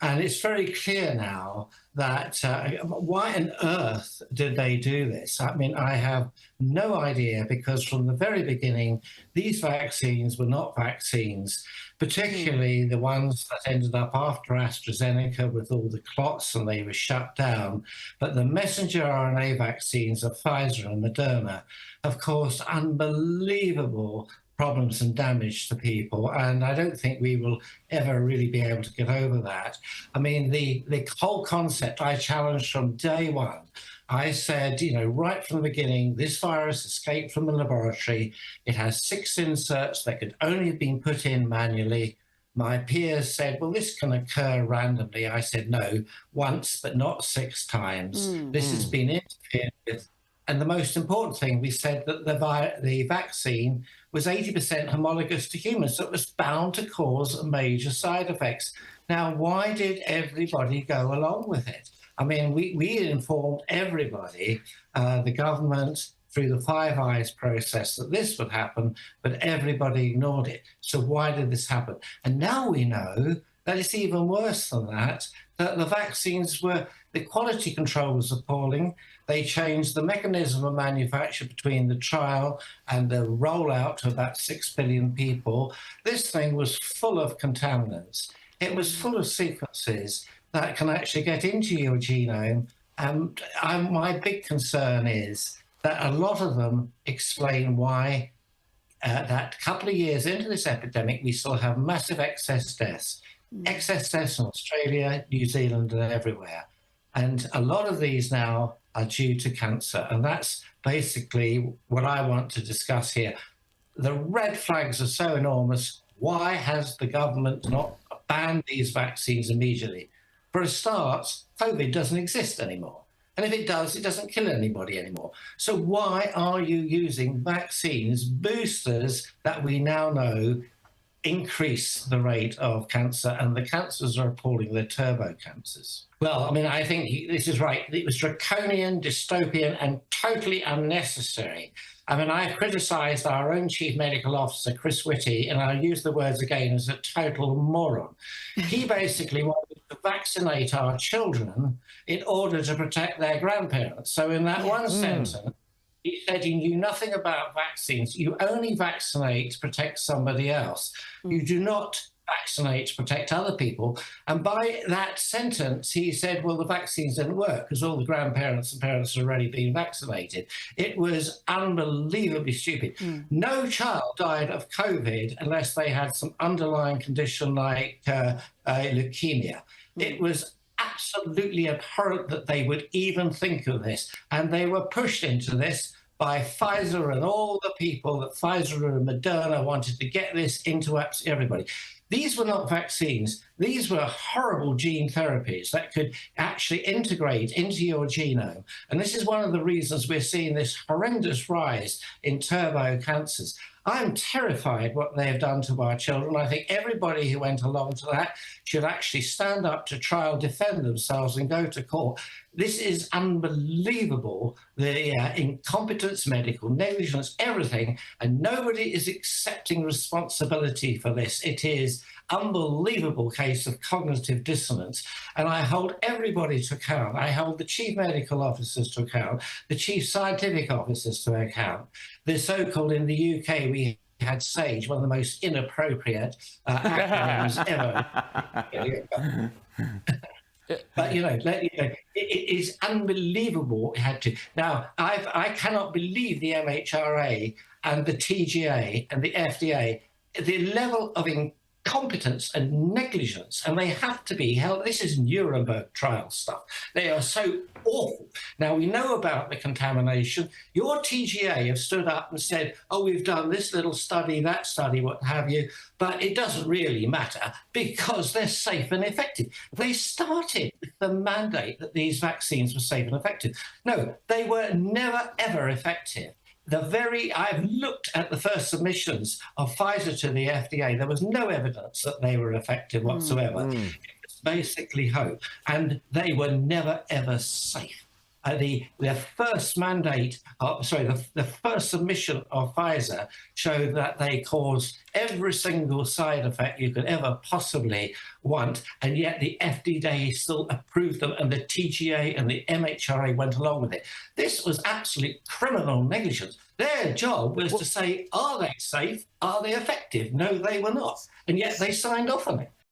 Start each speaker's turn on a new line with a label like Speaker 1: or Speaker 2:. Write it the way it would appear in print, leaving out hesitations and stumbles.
Speaker 1: And it's very clear now that why on earth did they do this? I mean, I have no idea, because from the very beginning, these vaccines were not vaccines, particularly the ones that ended up after AstraZeneca with all the clots and they were shut down. But the messenger RNA vaccines of Pfizer and Moderna have caused unbelievable problems and damage to people, and I don't think we will ever really be able to get over that. I mean, the whole concept I challenged from day one. I said, you know, right from the beginning, this virus escaped from the laboratory. It has 6 inserts that could only have been put in manually. My peers said, well, this can occur randomly. I said, no, once, but not 6 times. This has been interfered with. And the most important thing, we said that the vaccine was 80% homologous to humans, so it was bound to cause major side effects. Now, why did everybody go along with it? I mean, we informed everybody, the government, through the Five Eyes process, that this would happen, but everybody ignored it. So why did this happen? And now we know that it's even worse than that the vaccines were, the quality control was appalling. They changed the mechanism of manufacture between the trial and the rollout to about 6 billion people. This thing was full of contaminants. It was full of sequences that can actually get into your genome. And my big concern is that a lot of them explain why that a couple of years into this epidemic, we still have massive excess deaths. Excess deaths in Australia, New Zealand, and everywhere. And a lot of these now are due to cancer. And that's basically what I want to discuss here. The red flags are so enormous. Why has the government not banned these vaccines immediately? For a start, COVID doesn't exist anymore. And if it does, it doesn't kill anybody anymore. So why are you using vaccines, boosters that we now know increase the rate of cancer, and the cancers are appalling, the turbo cancers? Well, I mean, I think this is right. It was draconian, dystopian, and totally unnecessary. I mean, I've criticised our own Chief Medical Officer, Chris Whitty, and I'll use the words again, as a total moron. He basically wanted to vaccinate our children in order to protect their grandparents. So in that one sentence, he said he knew nothing about vaccines. You only vaccinate to protect somebody else. You do not vaccinate to protect other people. And by that sentence, he said, well, the vaccines didn't work because all the grandparents and parents had already been vaccinated. It was unbelievably stupid. No child died of COVID unless they had some underlying condition like leukemia. It was absolutely abhorrent that they would even think of this. And they were pushed into this by Pfizer and all the people that Pfizer and Moderna wanted to get this into absolutely everybody. These were not vaccines. These were horrible gene therapies that could actually integrate into your genome. And this is one of the reasons we're seeing this horrendous rise in turbo cancers. I'm terrified what they have done to our children. I think everybody who went along to that should actually stand up to trial, defend themselves, and go to court. This is unbelievable, the incompetence, medical negligence, everything, and nobody is accepting responsibility for this. It is unbelievable case of cognitive dissonance, and I hold everybody to account. I hold the chief medical officers to account, the chief scientific officers to account. The so-called, in the UK, we had SAGE, one of the most inappropriate acronyms ever. But, you know, it is unbelievable what we had to. Now, I cannot believe the MHRA and the TGA and the FDA, the level of incompetence and negligence, and they have to be held. This is Nuremberg trial stuff. They are so awful. Now, we know about the contamination. Your TGA have stood up and said, oh, we've done this little study, that study, what have you, but it doesn't really matter because they're safe and effective. They started with the mandate that these vaccines were safe and effective. No, they were never, ever effective. I've looked at the first submissions of Pfizer to the FDA. There was no evidence that they were effective whatsoever. It was basically hope. And they were never, ever safe. the first mandate, the first submission of Pfizer showed that they caused every single side effect you could ever possibly want, and yet the FDA still approved them, and the TGA and the MHRA went along with it. This was absolute criminal negligence. Their job was to say, are they safe? Are they effective? No, they were not. And yet they signed off on it.